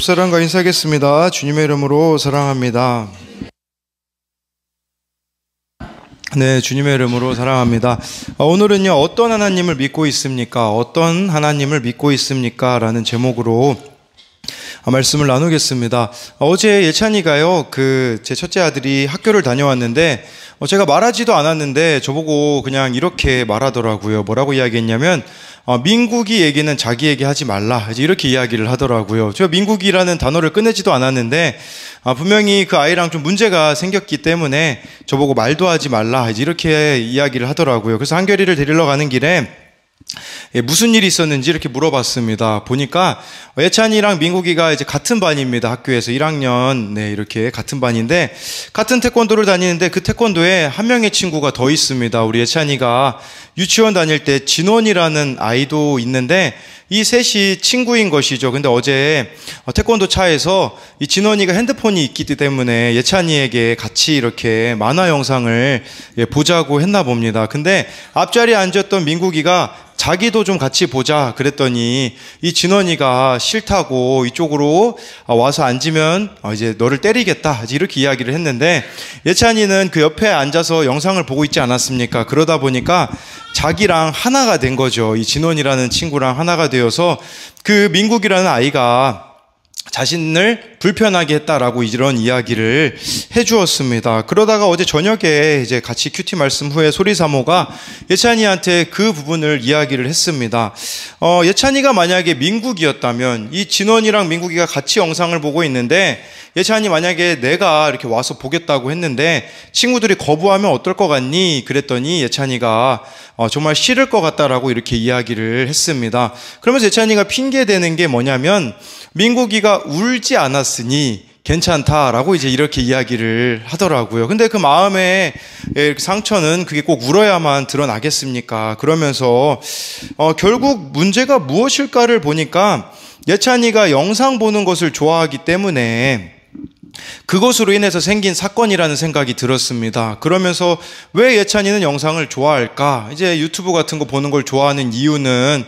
사랑과 인사하겠습니다. 주님의 이름으로 사랑합니다. 네, 주님의 이름으로 사랑합니다. 오늘은요, 어떤 하나님을 믿고 있습니까? 어떤 하나님을 믿고 있습니까? 라는 제목으로 말씀을 나누겠습니다. 어제 예찬이가요, 제 첫째 아들이 학교를 다녀왔는데, 제가 말하지도 않았는데, 저보고 그냥 이렇게 말하더라고요. 뭐라고 이야기했냐면, 민국이 얘기는 자기에게 하지 말라. 이렇게 이야기를 하더라고요. 제가 민국이라는 단어를 꺼내지도 않았는데, 분명히 그 아이랑 좀 문제가 생겼기 때문에 저보고 말도 하지 말라. 이렇게 이야기를 하더라고요. 그래서 한결이를 데리러 가는 길에 무슨 일이 있었는지 이렇게 물어봤습니다. 보니까 예찬이랑 민국이가 이제 같은 반입니다. 학교에서 1학년, 이렇게 같은 반인데, 같은 태권도를 다니는데 그 태권도에 한 명의 친구가 더 있습니다. 우리 예찬이가 유치원 다닐 때 진원이라는 아이도 있는데, 이 셋이 친구인 것이죠. 근데 어제 태권도 차에서 이 진원이가 핸드폰이 있기 때문에 예찬이에게 같이 이렇게 만화 영상을 보자고 했나 봅니다. 근데 앞자리에 앉았던 민국이가 자기도 좀 같이 보자 그랬더니 이 진원이가 싫다고 이쪽으로 와서 앉으면 이제 너를 때리겠다 이렇게 이야기를 했는데, 예찬이는 그 옆에 앉아서 영상을 보고 있지 않았습니까? 그러다 보니까 자기랑 하나가 된 거죠. 이 진원이라는 친구랑 하나가 되어서 그 민국이라는 아이가 자신을 불편하게 했다라고 이런 이야기를 해주었습니다. 그러다가 어제 저녁에 이제 같이 큐티 말씀 후에 소리사모가 예찬이한테 그 부분을 이야기를 했습니다. 예찬이가 만약에 민국이었다면, 이 진원이랑 민국이가 같이 영상을 보고 있는데 예찬이 만약에 내가 이렇게 와서 보겠다고 했는데 친구들이 거부하면 어떨 것 같니? 그랬더니 예찬이가 정말 싫을 것 같다라고 이렇게 이야기를 했습니다. 그러면서 예찬이가 핑계대는 게 뭐냐면, 민국이가 울지 않았으니 괜찮다라고 이제 이렇게 이야기를 하더라고요. 근데 그 마음의 상처는 그게 꼭 울어야만 드러나겠습니까? 그러면서 결국 문제가 무엇일까를 보니까 예찬이가 영상 보는 것을 좋아하기 때문에 그것으로 인해서 생긴 사건이라는 생각이 들었습니다. 그러면서 왜 예찬이는 영상을 좋아할까? 이제 유튜브 같은 거 보는 걸 좋아하는 이유는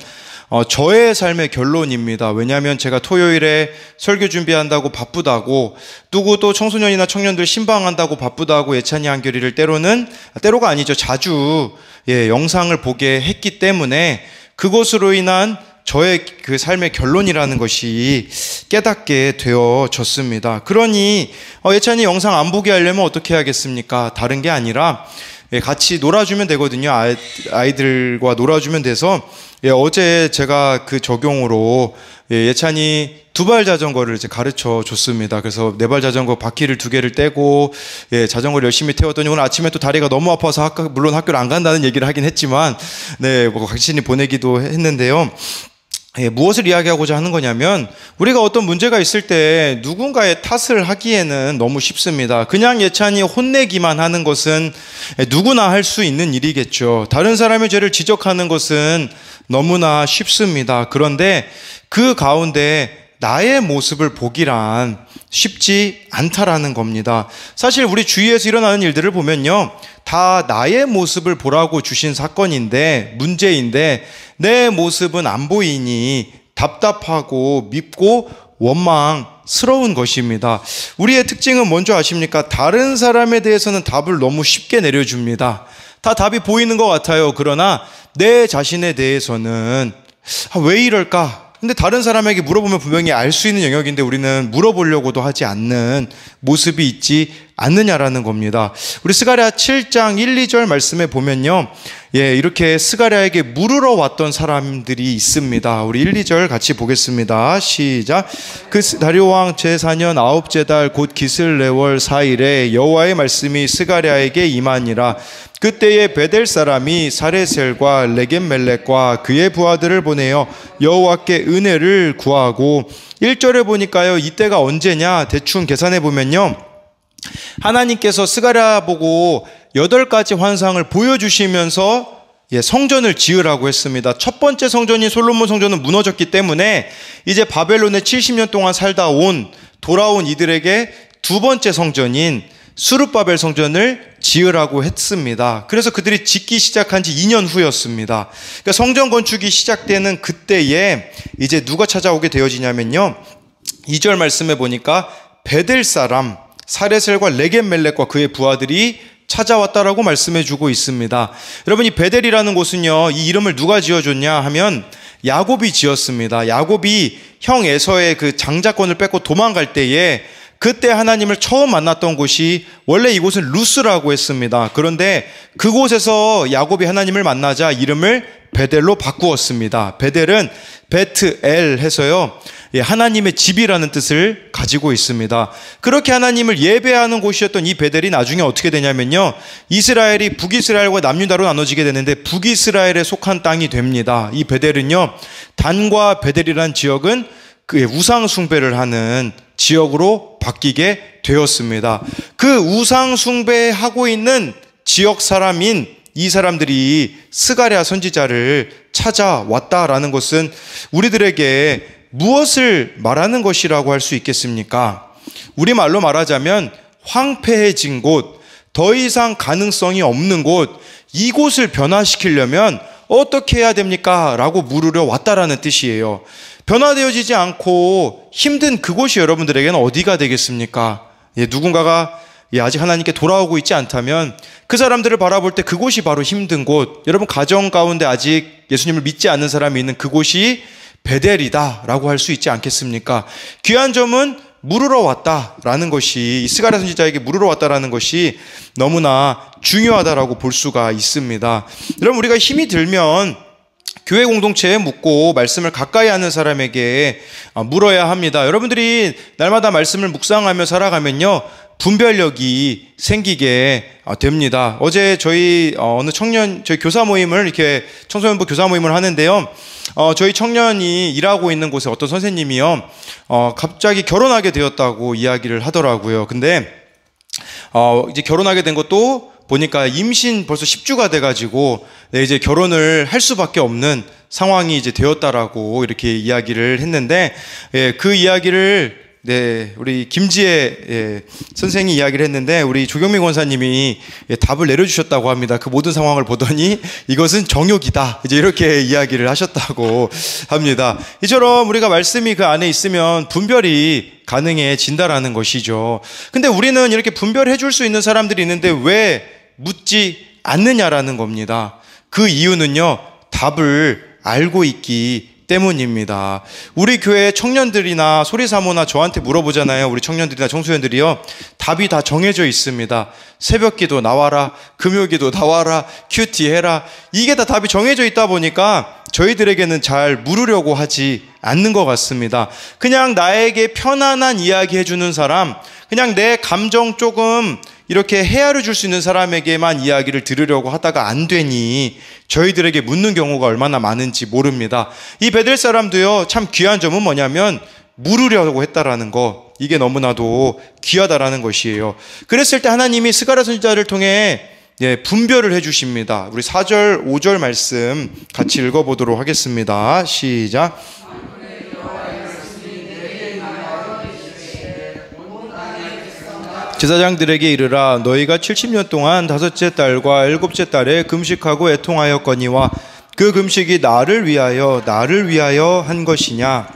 저의 삶의 결론입니다. 왜냐하면 제가 토요일에 설교 준비한다고 바쁘다고, 누구도 청소년이나 청년들 신방한다고 바쁘다고 예찬이 한결이를 때로가 아니죠, 자주 영상을 보게 했기 때문에 그것으로 인한 저의 그 삶의 결론이라는 것이 깨닫게 되어졌습니다. 그러니 예찬이 영상 안 보게 하려면 어떻게 해야겠습니까? 다른 게 아니라 같이 놀아주면 되거든요. 아이들과 놀아주면 돼서 어제 제가 그 적용으로 예찬이 두발 자전거를 이제 가르쳐 줬습니다. 그래서 4발 자전거 바퀴를 2개를 떼고 자전거를 열심히 태웠더니 오늘 아침에 또 다리가 너무 아파서 물론 학교를 안 간다는 얘기를 하긴 했지만 각신히 보내기도 했는데요. 무엇을 이야기하고자 하는 거냐면, 우리가 어떤 문제가 있을 때 누군가의 탓을 하기에는 너무 쉽습니다. 그냥 예찬이 혼내기만 하는 것은 누구나 할 수 있는 일이겠죠. 다른 사람의 죄를 지적하는 것은 너무나 쉽습니다. 그런데 그 가운데 나의 모습을 보기란 쉽지 않다라는 겁니다. 사실 우리 주위에서 일어나는 일들을 보면요, 다 나의 모습을 보라고 주신 사건인데, 문제인데 내 모습은 안 보이니 답답하고 밉고 원망스러운 것입니다. 우리의 특징은 뭔지 아십니까? 다른 사람에 대해서는 답을 너무 쉽게 내려줍니다. 다 답이 보이는 것 같아요. 그러나 내 자신에 대해서는 왜 이럴까? 근데 다른 사람에게 물어보면 분명히 알 수 있는 영역인데 우리는 물어보려고도 하지 않는 모습이 있지 않느냐라는 겁니다. 우리 스가랴 7장 1, 2절 말씀에 보면요, 이렇게 스가랴에게 물으러 왔던 사람들이 있습니다. 우리 1, 2절 같이 보겠습니다. 시작. 그 다리오 왕 제4년 9째 달 곧 기슬레월 4일에 여호와의 말씀이 스가랴에게 임하니라. 그때에 베델 사람이 사레셀과 레겜멜렉과 그의 부하들을 보내어 여호와께 은혜를 구하고, 1절에 보니까요, 이때가 언제냐 대충 계산해 보면요, 하나님께서 스가랴 보고 8가지 환상을 보여주시면서 성전을 지으라고 했습니다. 첫 번째 성전인 솔로몬 성전은 무너졌기 때문에 이제 바벨론에 70년 동안 살다 돌아온 이들에게 두 번째 성전인 수르바벨 성전을 지으라고 했습니다. 그래서 그들이 짓기 시작한 지 2년 후였습니다. 그러니까 성전 건축이 시작되는 그때에 이제 누가 찾아오게 되어지냐면요, 2절 말씀에 보니까 베델 사람 사레셀과 레겜멜렉과 그의 부하들이 찾아왔다라고 말씀해 주고 있습니다. 여러분, 이 베델이라는 곳은요, 이 이름을 누가 지어줬냐 하면 야곱이 지었습니다. 야곱이 형 에서의 그 장자권을 뺏고 도망갈 때에 그때 하나님을 처음 만났던 곳이 원래 이곳은 루스라고 했습니다. 그런데 그곳에서 야곱이 하나님을 만나자 이름을 베델로 바꾸었습니다. 베델은 베트엘 해서요, 하나님의 집이라는 뜻을 가지고 있습니다. 그렇게 하나님을 예배하는 곳이었던 이 베델이 나중에 어떻게 되냐면요, 이스라엘이 북이스라엘과 남유다로 나눠지게 되는데 북이스라엘에 속한 땅이 됩니다. 이 베델은요, 단과 베델이라는 지역은 그의 우상 숭배를 하는 지역으로 바뀌게 되었습니다. 그 우상 숭배하고 있는 지역 사람인 이 사람들이 스가랴 선지자를 찾아왔다라는 것은 우리들에게 무엇을 말하는 것이라고 할 수 있겠습니까? 우리말로 말하자면 황폐해진 곳, 더 이상 가능성이 없는 곳, 이곳을 변화시키려면 어떻게 해야 됩니까? 라고 물으려 왔다라는 뜻이에요. 변화되어지지 않고 힘든 그곳이 여러분들에게는 어디가 되겠습니까? 누군가가 아직 하나님께 돌아오고 있지 않다면 그 사람들을 바라볼 때 그곳이 바로 힘든 곳, 여러분 가정 가운데 아직 예수님을 믿지 않는 사람이 있는 그곳이 베델이다 라고 할 수 있지 않겠습니까? 귀한 점은 물으러 왔다라는 것이, 이 스가랴 선지자에게 물으러 왔다라는 것이 너무나 중요하다라고 볼 수가 있습니다. 여러분, 우리가 힘이 들면 교회 공동체에 묻고 말씀을 가까이 하는 사람에게 물어야 합니다. 여러분들이 날마다 말씀을 묵상하며 살아가면요, 분별력이 생기게 됩니다. 어제 저희 저희 교사 모임을, 이렇게 청소년부 교사 모임을 하는데요, 저희 청년이 일하고 있는 곳에 어떤 선생님이요, 갑자기 결혼하게 되었다고 이야기를 하더라고요. 근데 이제 결혼하게 된 것도 보니까 임신 벌써 10주가 돼가지고 이제 결혼을 할 수밖에 없는 상황이 이제 되었다라고 이렇게 이야기를 했는데, 그 이야기를 우리 김지혜 선생이 이야기를 했는데 우리 조경민 권사님이 답을 내려주셨다고 합니다. 그 모든 상황을 보더니 이것은 정욕이다, 이제 이렇게 이야기를 하셨다고 합니다. 이처럼 우리가 말씀이 그 안에 있으면 분별이 가능해진다라는 것이죠. 근데 우리는 이렇게 분별해 줄 수 있는 사람들이 있는데 왜 묻지 않느냐라는 겁니다. 그 이유는요, 답을 알고 있기 때문입니다. 우리 교회 청년들이나 소리사모나 저한테 물어보잖아요. 우리 청년들이나 청소년들이요, 답이 다 정해져 있습니다. 새벽기도 나와라, 금요기도 나와라, 큐티 해라, 이게 다 답이 정해져 있다 보니까 저희들에게는 잘 물으려고 하지 않는 것 같습니다. 그냥 나에게 편안한 이야기 해주는 사람, 그냥 내 감정 조금 이렇게 헤아려 줄 수 있는 사람에게만 이야기를 들으려고 하다가 안 되니 저희들에게 묻는 경우가 얼마나 많은지 모릅니다. 이 베델 사람도요, 참 귀한 점은 뭐냐면 물으려고 했다라는 거, 이게 너무나도 귀하다라는 것이에요. 그랬을 때 하나님이 스가랴 선지자를 통해 분별을 해주십니다. 우리 4절 5절 말씀 같이 읽어보도록 하겠습니다. 시작. 제사장들에게 이르라, 너희가 70년 동안 5째 달과 7째 달에 금식하고 애통하였거니와 그 금식이 나를 위하여 한 것이냐.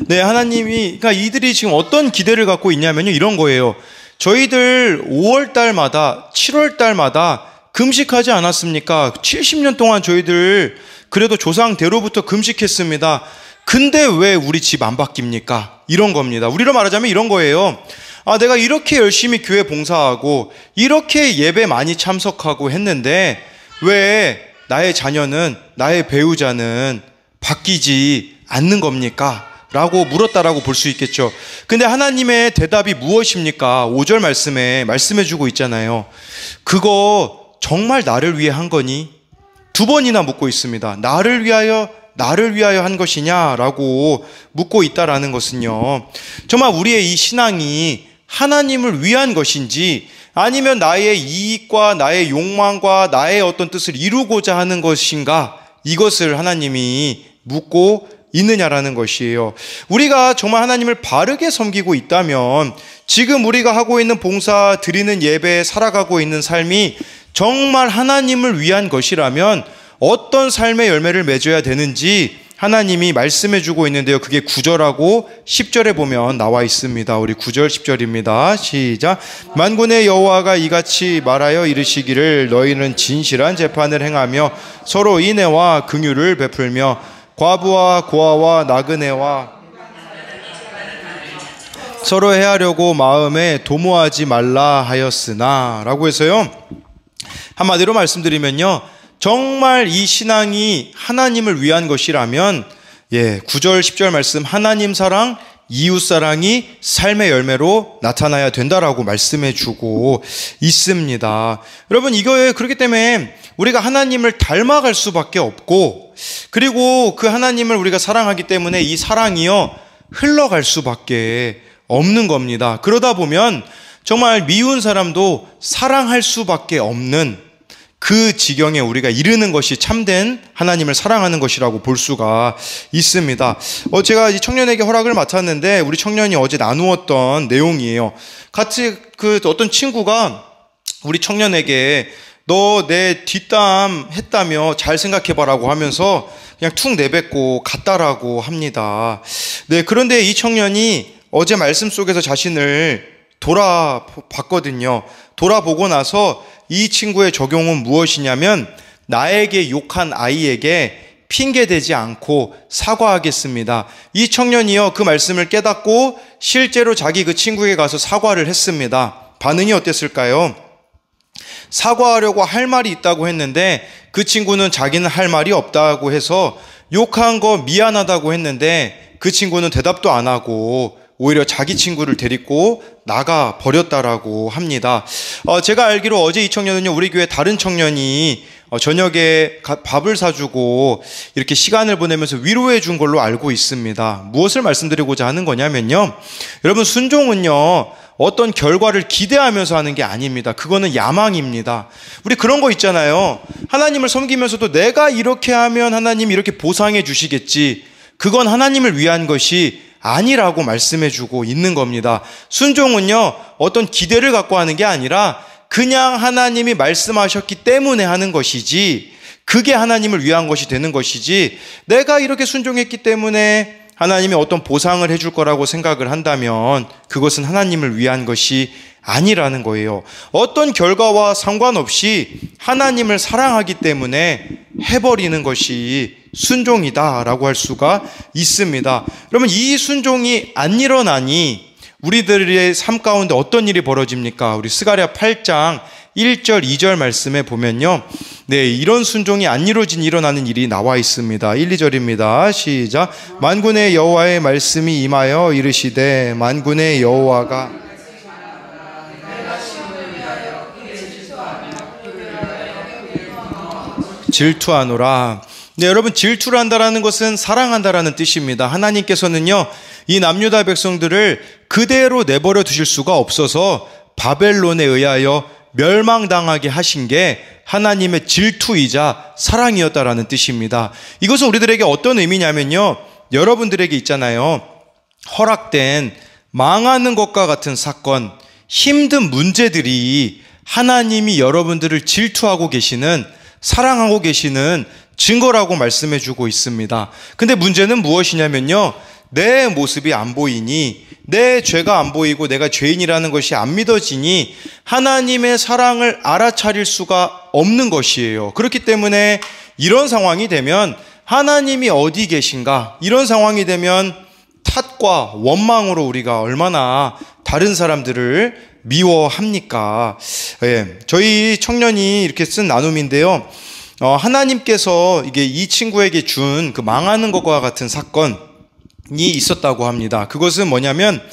하나님이, 그러니까 이들이 지금 어떤 기대를 갖고 있냐면요, 이런 거예요. 저희들 5월 달마다 7월 달마다 금식하지 않았습니까? 70년 동안 저희들 그래도 조상대로부터 금식했습니다. 근데 왜 우리 집 안 바뀝니까? 이런 겁니다. 우리로 말하자면 이런 거예요. 내가 이렇게 열심히 교회 봉사하고 이렇게 예배 많이 참석하고 했는데 왜 나의 자녀는, 나의 배우자는 바뀌지 않는 겁니까? 라고 물었다라고 볼 수 있겠죠. 근데 하나님의 대답이 무엇입니까? 5절 말씀에 말씀해주고 있잖아요. 그거 정말 나를 위해 한 거니? 2번이나 묻고 있습니다. 나를 위하여 한 것이냐라고 묻고 있다라는 것은요, 정말 우리의 이 신앙이 하나님을 위한 것인지 아니면 나의 이익과 나의 욕망과 나의 어떤 뜻을 이루고자 하는 것인가, 이것을 하나님이 묻고 있느냐라는 것이에요. 우리가 정말 하나님을 바르게 섬기고 있다면, 지금 우리가 하고 있는 봉사, 드리는 예배, 살아가고 있는 삶이 정말 하나님을 위한 것이라면 어떤 삶의 열매를 맺어야 되는지 하나님이 말씀해 주고 있는데요. 그게 9절하고 10절에 보면 나와 있습니다. 우리 9절 10절입니다. 시작. 만군의 여호와가 이같이 말하여 이르시기를 너희는 진실한 재판을 행하며 서로 인애와 긍휼을 베풀며 과부와 고아와 나그네와 서로 해하려고 마음에 도모하지 말라 하였으나 라고 해서요. 한마디로 말씀드리면요. 정말 이 신앙이 하나님을 위한 것이라면 9절 10절 말씀 하나님 사랑 이웃 사랑이 삶의 열매로 나타나야 된다라고 말씀해 주고 있습니다. 여러분 이거에 그렇기 때문에 우리가 하나님을 닮아갈 수밖에 없고 그리고 그 하나님을 우리가 사랑하기 때문에 이 사랑이요 흘러갈 수밖에 없는 겁니다. 그러다 보면 정말 미운 사람도 사랑할 수밖에 없는 그 지경에 우리가 이르는 것이 참된 하나님을 사랑하는 것이라고 볼 수가 있습니다. 제가 이 청년에게 허락을 맡았는데 우리 청년이 어제 나누었던 내용이에요. 같이 어떤 친구가 우리 청년에게 너 내 뒷담 했다며 잘 생각해봐라고 하면서 그냥 툭 내뱉고 갔다라고 합니다. 네, 그런데 이 청년이 어제 말씀 속에서 자신을 돌아봤거든요. 돌아보고 나서 이 친구의 적용은 무엇이냐면 나에게 욕한 아이에게 핑계대지 않고 사과하겠습니다. 이 청년이요 그 말씀을 깨닫고 실제로 자기 그 친구에게 가서 사과를 했습니다. 반응이 어땠을까요? 사과하려고 할 말이 있다고 했는데 그 친구는 자기는 할 말이 없다고 해서 욕한 거 미안하다고 했는데 그 친구는 대답도 안 하고 오히려 자기 친구를 데리고 나가 버렸다라고 합니다. 제가 알기로 어제 이 청년은요, 우리 교회 다른 청년이 저녁에 밥을 사주고 이렇게 시간을 보내면서 위로해 준 걸로 알고 있습니다. 무엇을 말씀드리고자 하는 거냐면요. 여러분, 순종은요, 어떤 결과를 기대하면서 하는 게 아닙니다. 그거는 야망입니다. 우리 그런 거 있잖아요. 하나님을 섬기면서도 내가 이렇게 하면 하나님이 이렇게 보상해 주시겠지. 그건 하나님을 위한 것이 아니라고 말씀해주고 있는 겁니다. 순종은요, 어떤 기대를 갖고 하는 게 아니라 그냥 하나님이 말씀하셨기 때문에 하는 것이지, 그게 하나님을 위한 것이 되는 것이지, 내가 이렇게 순종했기 때문에 하나님이 어떤 보상을 해줄 거라고 생각을 한다면 그것은 하나님을 위한 것이 아니라는 거예요. 어떤 결과와 상관없이 하나님을 사랑하기 때문에 해버리는 것이 순종이다라고 할 수가 있습니다. 그러면 이 순종이 안 일어나니 우리들의 삶 가운데 어떤 일이 벌어집니까? 우리 스가랴 8장 1절 2절 말씀에 보면요, 네, 이런 순종이 안 이루어진 일어나는 일이 나와 있습니다. 1, 2절입니다. 시작. 만군의 여호와의 말씀이 임하여 이르시되 만군의 여호와가 질투하노라. 네, 여러분, 질투를 한다라는 것은 사랑한다라는 뜻입니다. 하나님께서는요, 이 남유다 백성들을 그대로 내버려 두실 수가 없어서 바벨론에 의하여 멸망당하게 하신 게 하나님의 질투이자 사랑이었다라는 뜻입니다. 이것은 우리들에게 어떤 의미냐면요, 여러분들에게 있잖아요, 허락된 망하는 것과 같은 사건, 힘든 문제들이 하나님이 여러분들을 질투하고 계시는, 사랑하고 계시는 증거라고 말씀해 주고 있습니다. 근데 문제는 무엇이냐면요, 내 모습이 안 보이니, 내 죄가 안 보이고 내가 죄인이라는 것이 안 믿어지니 하나님의 사랑을 알아차릴 수가 없는 것이에요. 그렇기 때문에 이런 상황이 되면 하나님이 어디 계신가, 이런 상황이 되면 탓과 원망으로 우리가 얼마나 다른 사람들을 미워합니까? 예, 저희 청년이 이렇게 쓴 나눔인데요, 하나님께서 이게 이 친구에게 준 그 망하는 것과 같은 사건이 있었다고 합니다. 그것은 뭐냐면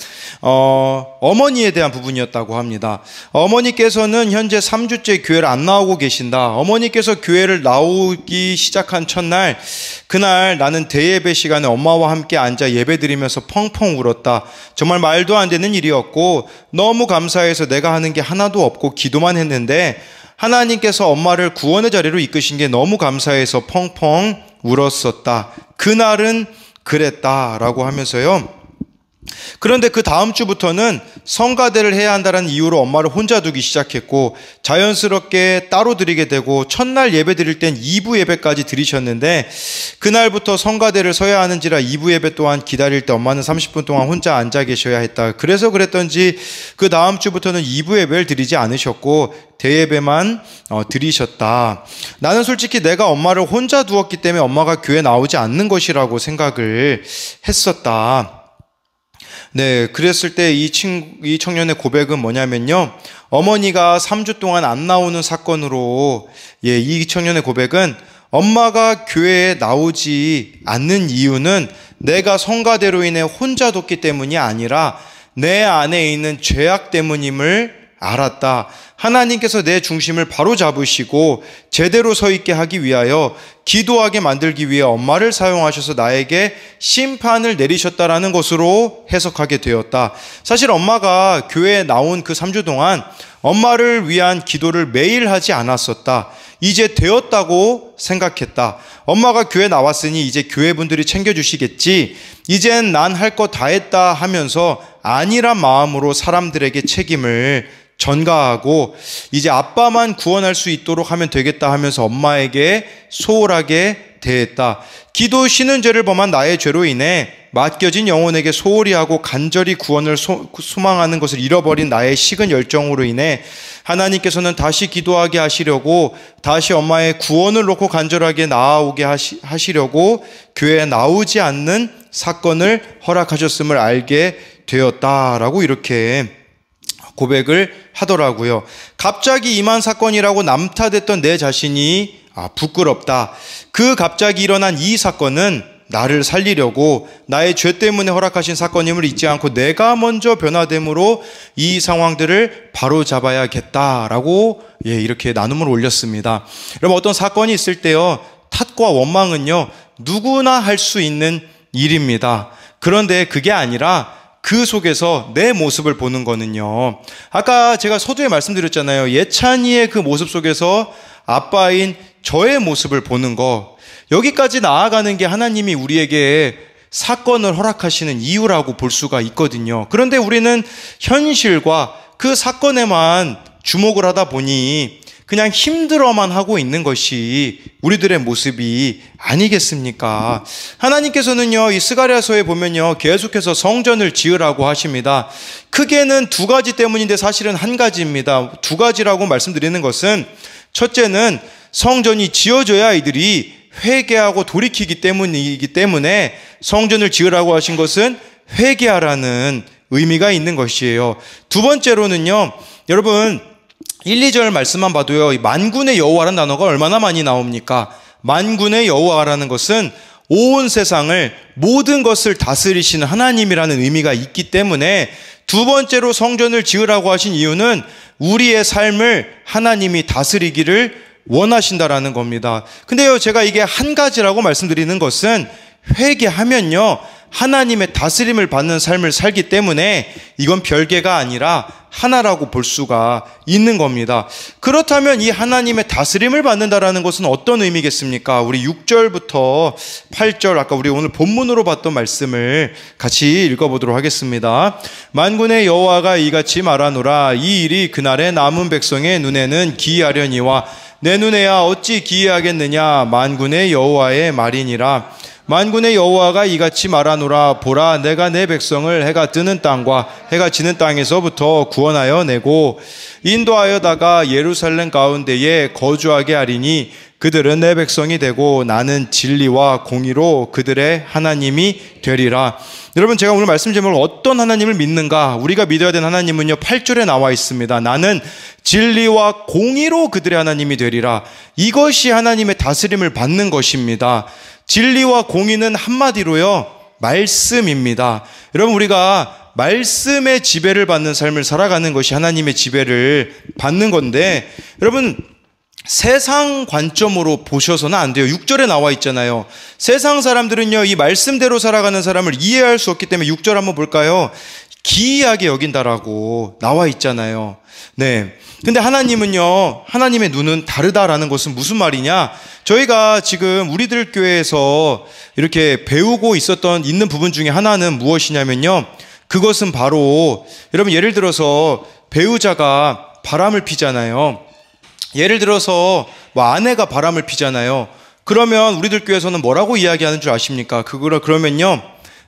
어머니에 대한 부분이었다고 합니다. 어머니께서는 현재 3주째 교회를 안 나오고 계신다. 어머니께서 교회를 나오기 시작한 첫날, 그날 나는 대예배 시간에 엄마와 함께 앉아 예배드리면서 펑펑 울었다. 정말 말도 안 되는 일이었고 너무 감사해서 내가 하는 게 하나도 없고 기도만 했는데 하나님께서 엄마를 구원의 자리로 이끄신 게 너무 감사해서 펑펑 울었었다. 그날은 그랬다라고 하면서요, 그런데 그 다음 주부터는 성가대를 해야 한다는 이유로 엄마를 혼자 두기 시작했고, 자연스럽게 따로 드리게 되고, 첫날 예배 드릴 땐 2부 예배까지 드리셨는데, 그날부터 성가대를 서야 하는지라 2부 예배 또한 기다릴 때 엄마는 30분 동안 혼자 앉아 계셔야 했다. 그래서 그랬던지 그 다음 주부터는 2부 예배를 드리지 않으셨고 대예배만 드리셨다. 나는 솔직히 내가 엄마를 혼자 두었기 때문에 엄마가 교회 나오지 않는 것이라고 생각을 했었다. 네, 그랬을 때 이 청년의 고백은 뭐냐면요, 어머니가 3주 동안 안 나오는 사건으로, 이 청년의 고백은 엄마가 교회에 나오지 않는 이유는 내가 성가대로 인해 혼자 뒀기 때문이 아니라 내 안에 있는 죄악 때문임을 알았다. 하나님께서 내 중심을 바로 잡으시고 제대로 서 있게 하기 위하여, 기도하게 만들기 위해 엄마를 사용하셔서 나에게 심판을 내리셨다라는 것으로 해석하게 되었다. 사실 엄마가 교회에 나온 그 3주 동안 엄마를 위한 기도를 매일 하지 않았었다. 이제 되었다고 생각했다. 엄마가 교회 나왔으니 이제 교회 분들이 챙겨주시겠지, 이젠 난 할 거 다 했다 하면서 아니란 마음으로 사람들에게 책임을 전가하고 이제 아빠만 구원할 수 있도록 하면 되겠다 하면서 엄마에게 소홀하게 대했다. 기도 쉬는 죄를 범한 나의 죄로 인해 맡겨진 영혼에게 소홀히 하고 간절히 구원을 소망하는 것을 잃어버린 나의 식은 열정으로 인해 하나님께서는 다시 기도하게 하시려고, 다시 엄마의 구원을 놓고 간절하게 나아오게 하시려고 교회에 나오지 않는 사건을 허락하셨음을 알게 되었다라고 이렇게 고백을 하더라고요. 갑자기 임한 사건이라고 남탓했던 내 자신이 부끄럽다. 그 갑자기 일어난 이 사건은 나를 살리려고 나의 죄 때문에 허락하신 사건임을 잊지 않고 내가 먼저 변화됨으로 이 상황들을 바로 잡아야겠다라고 이렇게 나눔을 올렸습니다. 여러분, 어떤 사건이 있을 때요, 탓과 원망은요 누구나 할 수 있는 일입니다. 그런데 그게 아니라 그 속에서 내 모습을 보는 거는요, 아까 제가 서두에 말씀드렸잖아요. 예찬이의 그 모습 속에서 아빠인 저의 모습을 보는 거, 여기까지 나아가는 게 하나님이 우리에게 사건을 허락하시는 이유라고 볼 수가 있거든요. 그런데 우리는 현실과 그 사건에만 주목을 하다 보니 그냥 힘들어만 하고 있는 것이 우리들의 모습이 아니겠습니까? 하나님께서는요, 이 스가랴서에 보면요, 계속해서 성전을 지으라고 하십니다. 크게는 두 가지 때문인데 사실은 한 가지입니다. 두 가지라고 말씀드리는 것은, 첫째는 성전이 지어져야 이들이 회개하고 돌이키기 때문이기 때문에 성전을 지으라고 하신 것은 회개하라는 의미가 있는 것이에요. 두 번째로는요, 여러분 1, 2절 말씀만 봐도요, 만군의 여호와라는 단어가 얼마나 많이 나옵니까? 만군의 여호와라는 것은 온 세상을, 모든 것을 다스리시는 하나님이라는 의미가 있기 때문에 두 번째로 성전을 지으라고 하신 이유는 우리의 삶을 하나님이 다스리기를 원하신다라는 겁니다. 근데요, 제가 이게 한 가지라고 말씀드리는 것은 회개하면요 하나님의 다스림을 받는 삶을 살기 때문에 이건 별개가 아니라 하나라고 볼 수가 있는 겁니다. 그렇다면 이 하나님의 다스림을 받는다라는 것은 어떤 의미겠습니까? 우리 6절부터 8절, 아까 우리 오늘 본문으로 봤던 말씀을 같이 읽어보도록 하겠습니다. 만군의 여호와가 이같이 말하노라. 이 일이 그날에 남은 백성의 눈에는 기이하려니와 내 눈에야 어찌 기이하겠느냐. 만군의 여호와의 말이니라. 만군의 여호와가 이같이 말하노라. 보라, 내가 내 백성을 해가 뜨는 땅과 해가 지는 땅에서부터 구원하여 내고 인도하여다가 예루살렘 가운데에 거주하게 하리니 그들은 내 백성이 되고 나는 진리와 공의로 그들의 하나님이 되리라. 여러분, 제가 오늘 말씀 제목을 어떤 하나님을 믿는가, 우리가 믿어야 되는 하나님은요 8절에 나와 있습니다. 나는 진리와 공의로 그들의 하나님이 되리라. 이것이 하나님의 다스림을 받는 것입니다. 진리와 공의는 한마디로요 말씀입니다. 여러분, 우리가 말씀의 지배를 받는 삶을 살아가는 것이 하나님의 지배를 받는 건데, 여러분 세상 관점으로 보셔서는 안 돼요. 6절에 나와 있잖아요. 세상 사람들은요 이 말씀대로 살아가는 사람을 이해할 수 없기 때문에 6절 한번 볼까요? 기이하게 여긴다라고 나와 있잖아요. 네. 근데 하나님은요, 하나님의 눈은 다르다라는 것은 무슨 말이냐? 저희가 지금 우리들 교회에서 이렇게 배우고 있는 부분 중에 하나는 무엇이냐면요, 그것은 바로 여러분 예를 들어서 배우자가 바람을 피잖아요. 예를 들어서 뭐 아내가 바람을 피잖아요. 그러면 우리들 교회에서는 뭐라고 이야기하는 줄 아십니까? 그러면요,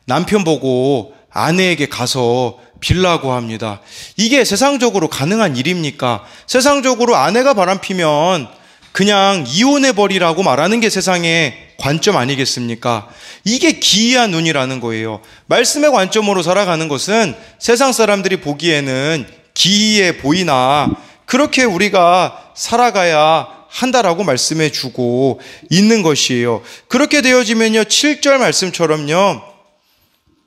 남편 보고 아내에게 가서 빌라고 합니다. 이게 세상적으로 가능한 일입니까? 세상적으로 아내가 바람 피면 그냥 이혼해버리라고 말하는 게 세상의 관점 아니겠습니까? 이게 기이한 눈이라는 거예요. 말씀의 관점으로 살아가는 것은 세상 사람들이 보기에는 기이해 보이나 그렇게 우리가 살아가야 한다라고 말씀해 주고 있는 것이에요. 그렇게 되어지면요, 7절 말씀처럼요,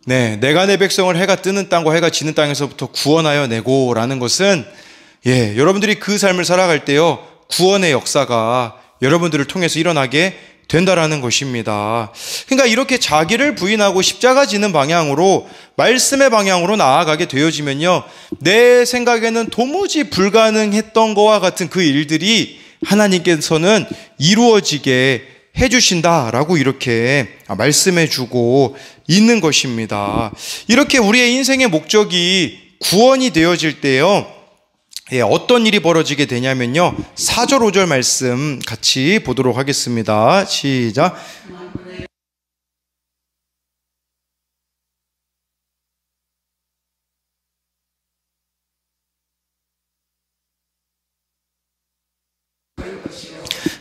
네, 내가 내 백성을 해가 뜨는 땅과 해가 지는 땅에서부터 구원하여 내고라는 것은, 여러분들이 그 삶을 살아갈 때요, 구원의 역사가 여러분들을 통해서 일어나게 된다라는 것입니다. 그러니까 이렇게 자기를 부인하고 십자가 지는 방향으로, 말씀의 방향으로 나아가게 되어지면요, 내 생각에는 도무지 불가능했던 것과 같은 그 일들이 하나님께서는 이루어지게 해주신다라고 이렇게 말씀해 주고 있는 것입니다. 이렇게 우리의 인생의 목적이 구원이 되어질 때요, 어떤 일이 벌어지게 되냐면요, 4절 5절 말씀 같이 보도록 하겠습니다. 시작.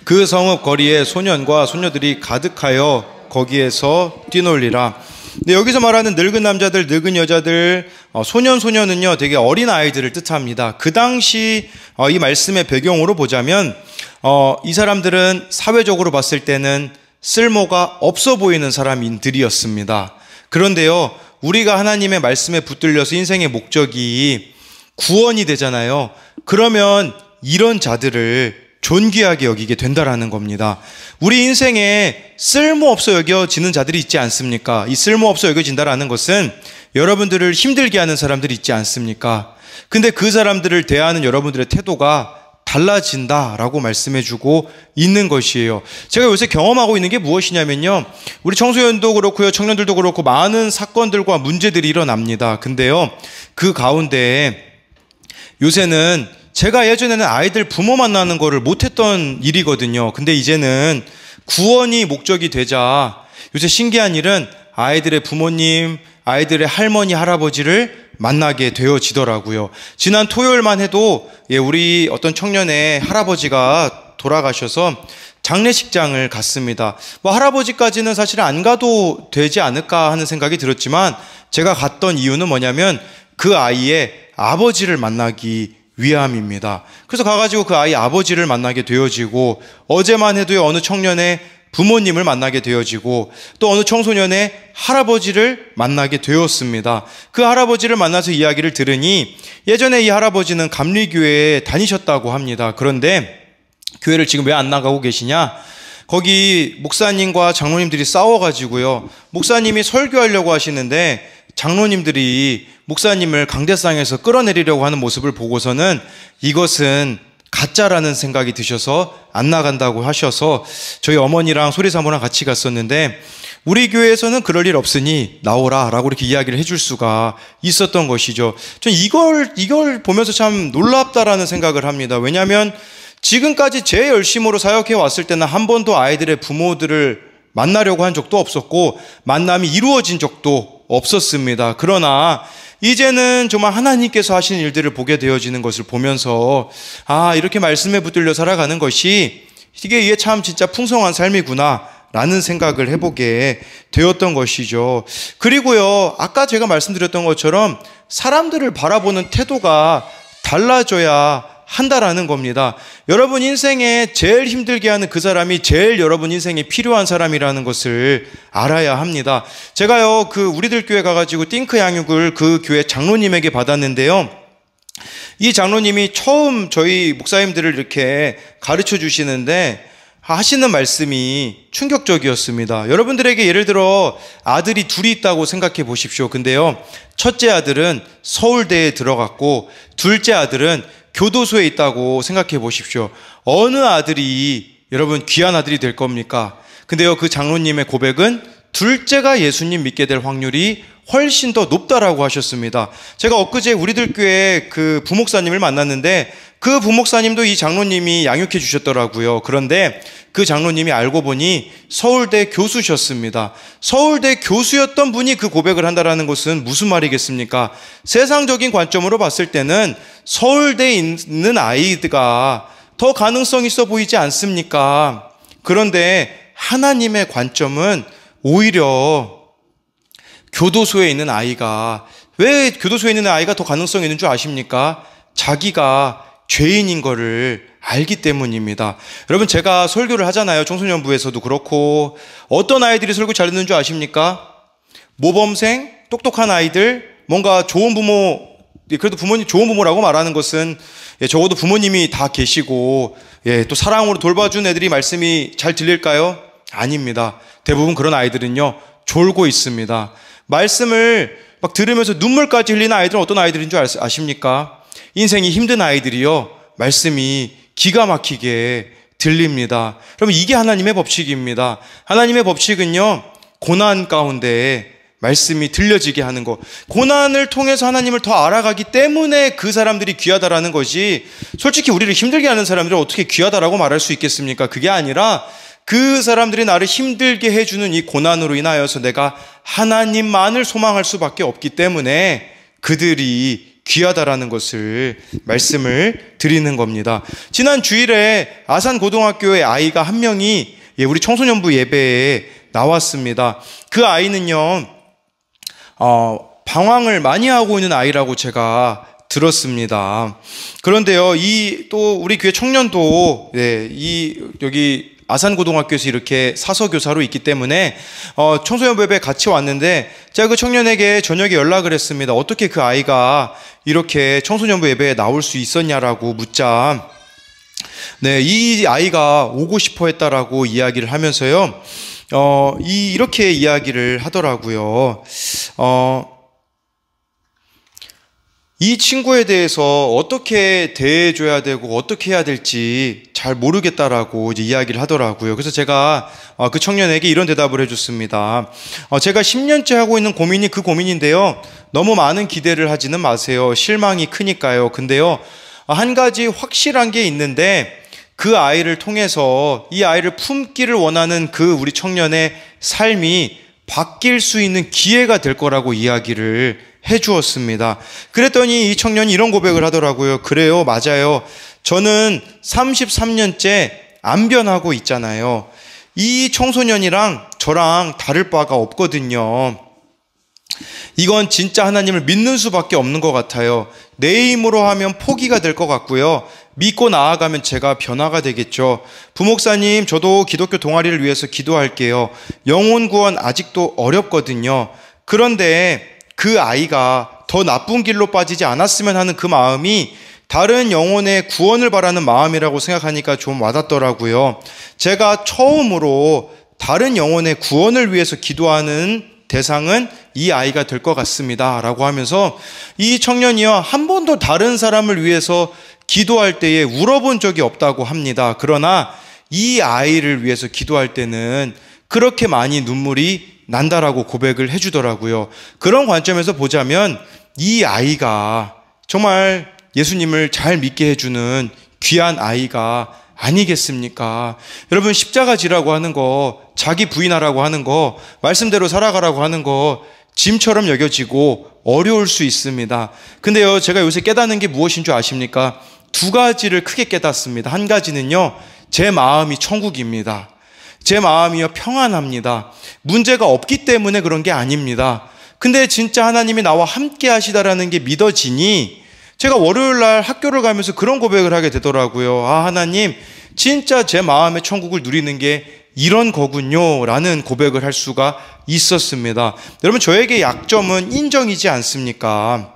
그 성읍 거리에 소년과 소녀들이 가득하여 거기에서 뛰놀리라. 근데 여기서 말하는 늙은 남자들, 늙은 여자들, 소년은요, 되게 어린 아이들을 뜻합니다. 그 당시 이 말씀의 배경으로 보자면 이 사람들은 사회적으로 봤을 때는 쓸모가 없어 보이는 사람들이었습니다. 그런데요, 우리가 하나님의 말씀에 붙들려서 인생의 목적이 구원이 되잖아요. 그러면 이런 자들을 존귀하게 여기게 된다라는 겁니다. 우리 인생에 쓸모없어 여겨지는 자들이 있지 않습니까? 이 쓸모없어 여겨진다라는 것은 여러분들을 힘들게 하는 사람들이 있지 않습니까? 근데 그 사람들을 대하는 여러분들의 태도가 달라진다라고 말씀해주고 있는 것이에요. 제가 요새 경험하고 있는 게 무엇이냐면요, 우리 청소년도 그렇고요, 청년들도 그렇고 많은 사건들과 문제들이 일어납니다. 근데요, 그 가운데 요새는 제가 예전에는 아이들 부모 만나는 거를 못했던 일이거든요. 근데 이제는 구원이 목적이 되자 요새 신기한 일은 아이들의 부모님, 아이들의 할머니, 할아버지를 만나게 되어지더라고요. 지난 토요일만 해도 우리 어떤 청년의 할아버지가 돌아가셔서 장례식장을 갔습니다. 뭐 할아버지까지는 사실 안 가도 되지 않을까 하는 생각이 들었지만 제가 갔던 이유는 뭐냐면 그 아이의 아버지를 만나기 위함입니다. 그래서 가가지고 그 아이 아버지를 만나게 되어지고, 어제만 해도요, 어느 청년의 부모님을 만나게 되어지고, 또 어느 청소년의 할아버지를 만나게 되었습니다. 그 할아버지를 만나서 이야기를 들으니 예전에 이 할아버지는 감리교회에 다니셨다고 합니다. 그런데 교회를 지금 왜 안 나가고 계시냐? 거기 목사님과 장로님들이 싸워가지고요, 목사님이 설교하려고 하시는데 장로님들이 목사님을 강대상에서 끌어내리려고 하는 모습을 보고서는 이것은 가짜라는 생각이 드셔서 안 나간다고 하셔서 저희 어머니랑 소리사모랑 같이 갔었는데, 우리 교회에서는 그럴 일 없으니 나오라 라고 이렇게 이야기를 해줄 수가 있었던 것이죠. 전 이걸 보면서 참 놀랍다라는 생각을 합니다. 왜냐하면 지금까지 제 열심으로 사역해 왔을 때는 한 번도 아이들의 부모들을 만나려고 한 적도 없었고 만남이 이루어진 적도 없었습니다. 그러나 이제는 정말 하나님께서 하신 일들을 보게 되어지는 것을 보면서, 이렇게 말씀에 붙들려 살아가는 것이 이게 참 진짜 풍성한 삶이구나 라는 생각을 해보게 되었던 것이죠. 그리고요, 아까 제가 말씀드렸던 것처럼 사람들을 바라보는 태도가 달라져야 한다라는 겁니다. 여러분 인생에 제일 힘들게 하는 그 사람이 제일 여러분 인생에 필요한 사람이라는 것을 알아야 합니다. 제가요, 우리들 교회 가가지고 띵크 양육을 그 교회 장로님에게 받았는데요, 이 장로님이 처음 저희 목사님들을 이렇게 가르쳐 주시는데 하시는 말씀이 충격적이었습니다. 여러분들에게 예를 들어 아들이 둘이 있다고 생각해 보십시오. 근데요, 첫째 아들은 서울대에 들어갔고 둘째 아들은 교도소에 있다고 생각해 보십시오. 어느 아들이 여러분 귀한 아들이 될 겁니까? 근데요, 그 장로님의 고백은 둘째가 예수님 믿게 될 확률이 훨씬 더 높다라고 하셨습니다. 제가 엊그제 우리들 교회 그 부목사님을 만났는데 그 부목사님도 이 장로님이 양육해 주셨더라고요. 그런데 그 장로님이 알고 보니 서울대 교수셨습니다. 서울대 교수였던 분이 그 고백을 한다라는 것은 무슨 말이겠습니까? 세상적인 관점으로 봤을 때는 서울대에 있는 아이가 더 가능성 있어 보이지 않습니까? 그런데 하나님의 관점은 오히려 교도소에 있는 아이가, 왜 교도소에 있는 아이가 더 가능성이 있는 줄 아십니까? 자기가 죄인인 거를 알기 때문입니다. 여러분, 제가 설교를 하잖아요. 청소년부에서도 그렇고. 어떤 아이들이 설교 잘 듣는 줄 아십니까? 모범생, 똑똑한 아이들, 뭔가 좋은 부모, 그래도 부모님 좋은 부모라고 말하는 것은 적어도 부모님이 다 계시고 또 사랑으로 돌봐준 애들이 말씀이 잘 들릴까요? 아닙니다. 대부분 그런 아이들은요, 졸고 있습니다. 말씀을 막 들으면서 눈물까지 흘리는 아이들은 어떤 아이들인 줄 아십니까? 인생이 힘든 아이들이요, 말씀이 기가 막히게 들립니다. 그러면 이게 하나님의 법칙입니다. 하나님의 법칙은요, 고난 가운데 말씀이 들려지게 하는 것. 고난을 통해서 하나님을 더 알아가기 때문에 그 사람들이 귀하다라는 것이, 솔직히 우리를 힘들게 하는 사람들은 어떻게 귀하다라고 말할 수 있겠습니까? 그게 아니라 그 사람들이 나를 힘들게 해주는 이 고난으로 인하여서 내가 하나님만을 소망할 수밖에 없기 때문에 그들이 귀하다라는 것을 말씀을 드리는 겁니다. 지난 주일에 아산고등학교의 아이가 한 명이 우리 청소년부 예배에 나왔습니다. 그 아이는요, 방황을 많이 하고 있는 아이라고 제가 들었습니다. 그런데요, 또 우리 교회 청년도 여기 아산고등학교에서 이렇게 사서교사로 있기 때문에 청소년부 예배에 같이 왔는데, 제가 그 청년에게 저녁에 연락을 했습니다. 어떻게 그 아이가 이렇게 청소년부 예배에 나올 수 있었냐라고 묻자, 이 아이가 오고 싶어 했다라고 이야기를 하면서요, 이렇게 이야기를 하더라고요. 이 친구에 대해서 어떻게 대해줘야 되고 어떻게 해야 될지 잘 모르겠다라고 이제 이야기를 하더라고요. 그래서 제가 그 청년에게 이런 대답을 해줬습니다. 제가 10년째 하고 있는 고민이 그 고민인데요, 너무 많은 기대를 하지는 마세요. 실망이 크니까요. 근데요, 한 가지 확실한 게 있는데, 그 아이를 통해서 이 아이를 품기를 원하는 그 우리 청년의 삶이 바뀔 수 있는 기회가 될 거라고 이야기를 해 주었습니다. 그랬더니 이 청년이 이런 고백을 하더라고요. 그래요, 맞아요. 저는 33년째 안 변하고 있잖아요. 이 청소년이랑 저랑 다를 바가 없거든요. 이건 진짜 하나님을 믿는 수밖에 없는 것 같아요. 내 힘으로 하면 포기가 될 것 같고요, 믿고 나아가면 제가 변화가 되겠죠. 부목사님, 저도 기독교 동아리를 위해서 기도할게요. 영혼 구원 아직도 어렵거든요. 그런데 그 아이가 더 나쁜 길로 빠지지 않았으면 하는 그 마음이 다른 영혼의 구원을 바라는 마음이라고 생각하니까 좀 와닿더라고요. 제가 처음으로 다른 영혼의 구원을 위해서 기도하는 대상은 이 아이가 될 것 같습니다 라고 하면서, 이 청년이요, 한 번도 다른 사람을 위해서 기도할 때에 울어본 적이 없다고 합니다. 그러나 이 아이를 위해서 기도할 때는 그렇게 많이 눈물이 난다라고 고백을 해주더라고요. 그런 관점에서 보자면 이 아이가 정말 예수님을 잘 믿게 해주는 귀한 아이가 아니겠습니까? 여러분, 십자가 지라고 하는 거, 자기 부인하라고 하는 거, 말씀대로 살아가라고 하는 거 짐처럼 여겨지고 어려울 수 있습니다. 근데요, 제가 요새 깨닫는 게 무엇인 줄 아십니까? 두 가지를 크게 깨닫습니다. 한 가지는요, 제 마음이 천국입니다. 제 마음이요, 평안합니다. 문제가 없기 때문에 그런 게 아닙니다. 근데 진짜 하나님이 나와 함께 하시다라는 게 믿어지니 제가 월요일 날 학교를 가면서 그런 고백을 하게 되더라고요. 하나님, 진짜 제 마음의 천국을 누리는 게 이런 거군요 라는 고백을 할 수가 있었습니다. 여러분, 저에게 약점은 인정이지 않습니까?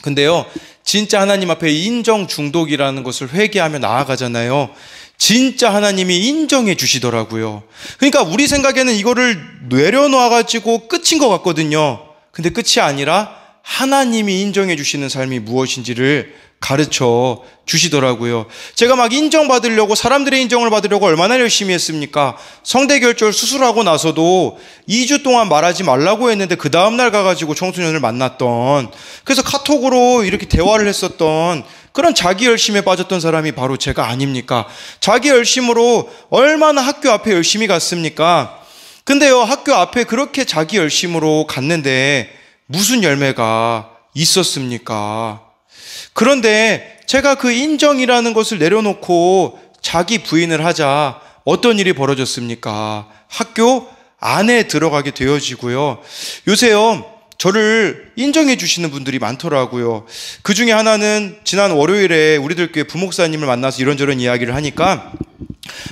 근데요, 진짜 하나님 앞에 인정 중독이라는 것을 회개하며 나아가잖아요. 진짜 하나님이 인정해 주시더라고요. 그러니까 우리 생각에는 이거를 내려놓아가지고 끝인 것 같거든요. 근데 끝이 아니라 하나님이 인정해 주시는 삶이 무엇인지를 가르쳐 주시더라고요. 제가 막 인정받으려고, 사람들의 인정을 받으려고 얼마나 열심히 했습니까? 성대결절 수술하고 나서도 2주 동안 말하지 말라고 했는데 그 다음날 가가지고 청소년을 만났던, 그래서 카톡으로 이렇게 대화를 했었던 그런 자기 열심에 빠졌던 사람이 바로 제가 아닙니까? 자기 열심으로 얼마나 학교 앞에 열심히 갔습니까? 근데요, 학교 앞에 그렇게 자기 열심으로 갔는데 무슨 열매가 있었습니까? 그런데 제가 그 인정이라는 것을 내려놓고 자기 부인을 하자 어떤 일이 벌어졌습니까? 학교 안에 들어가게 되어지고요. 요새요, 저를 인정해 주시는 분들이 많더라고요. 그 중에 하나는 지난 월요일에 우리들 교회 부목사님을 만나서 이런저런 이야기를 하니까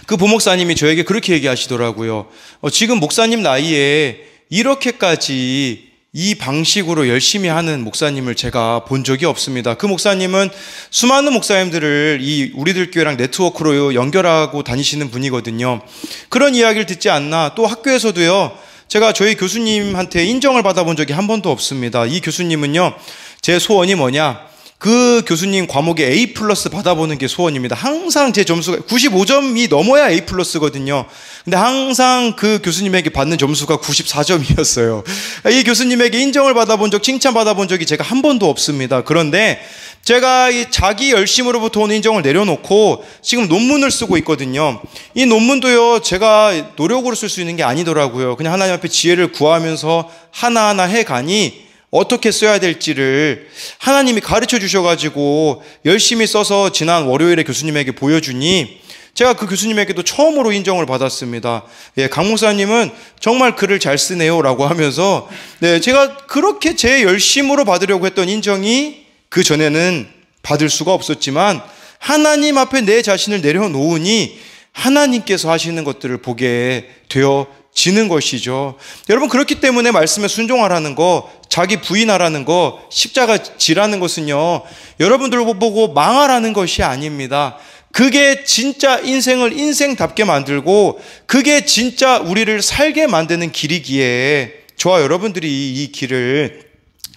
그 부목사님이 저에게 그렇게 얘기하시더라고요. 지금 목사님 나이에 이렇게까지 이 방식으로 열심히 하는 목사님을 제가 본 적이 없습니다. 그 목사님은 수많은 목사님들을 이 우리들 교회랑 네트워크로 연결하고 다니시는 분이거든요. 그런 이야기를 듣지 않나. 또 학교에서도요, 제가 저희 교수님한테 인정을 받아본 적이 한 번도 없습니다. 이 교수님은요, 제 소원이 뭐냐? 그 교수님 과목에 A 플러스 받아보는 게 소원입니다. 항상 제 점수가 95점이 넘어야 A 플러스거든요. 근데 항상 그 교수님에게 받는 점수가 94점이었어요. 이 교수님에게 인정을 받아본 적, 칭찬받아본 적이 제가 한 번도 없습니다. 그런데 제가 이 자기 열심으로부터 오는 인정을 내려놓고 지금 논문을 쓰고 있거든요. 이 논문도요, 제가 노력으로 쓸 수 있는 게 아니더라고요. 그냥 하나님 앞에 지혜를 구하면서 하나하나 해가니 어떻게 써야 될지를 하나님이 가르쳐 주셔가지고 열심히 써서 지난 월요일에 교수님에게 보여주니 제가 그 교수님에게도 처음으로 인정을 받았습니다. 예, 강 목사님은 정말 글을 잘 쓰네요 라고 하면서, 네, 제가 그렇게 제 열심으로 받으려고 했던 인정이 그 전에는 받을 수가 없었지만 하나님 앞에 내 자신을 내려놓으니 하나님께서 하시는 것들을 보게 되어지는 것이죠. 여러분, 그렇기 때문에 말씀에 순종하라는 거, 자기 부인하라는 거, 십자가 지라는 것은요, 여러분들 보고 망하라는 것이 아닙니다. 그게 진짜 인생을 인생답게 만들고 그게 진짜 우리를 살게 만드는 길이기에 저와 여러분들이 이 길을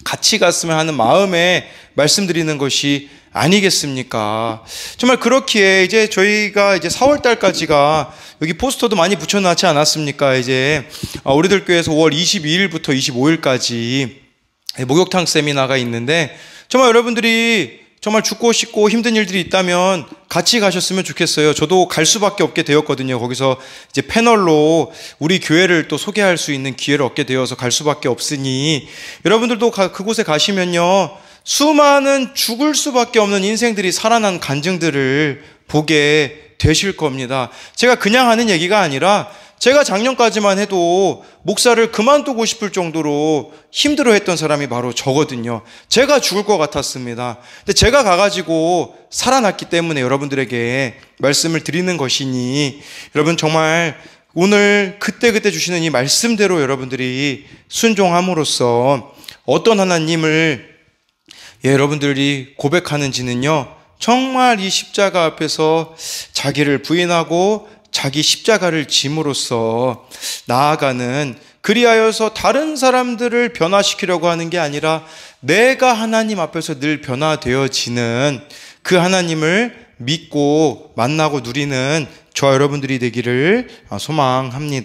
같이 갔으면 하는 마음에 말씀드리는 것이 아니겠습니까? 정말 그렇기에 이제 저희가 이제 4월 달까지가 여기 포스터도 많이 붙여놨지 않았습니까? 이제 우리들 교회에서 5월 22일부터 25일까지 목욕탕 세미나가 있는데 정말 여러분들이 정말 죽고 싶고 힘든 일들이 있다면 같이 가셨으면 좋겠어요. 저도 갈 수밖에 없게 되었거든요. 거기서 이제 패널로 우리 교회를 또 소개할 수 있는 기회를 얻게 되어서 갈 수밖에 없으니 여러분들도 그곳에 가시면요, 수많은 죽을 수밖에 없는 인생들이 살아난 간증들을 보게 되실 겁니다. 제가 그냥 하는 얘기가 아니라 제가 작년까지만 해도 목사를 그만두고 싶을 정도로 힘들어했던 사람이 바로 저거든요. 제가 죽을 것 같았습니다. 근데 제가 가가지고 살아났기 때문에 여러분들에게 말씀을 드리는 것이니 여러분 정말 오늘 그때그때 주시는 이 말씀대로 여러분들이 순종함으로써 어떤 하나님을 여러분들이 고백하는지는요, 정말 이 십자가 앞에서 자기를 부인하고 자기 십자가를 짐으로써 나아가는, 그리하여서 다른 사람들을 변화시키려고 하는 게 아니라 내가 하나님 앞에서 늘 변화되어지는 그 하나님을 믿고 만나고 누리는 저와 여러분들이 되기를 소망합니다.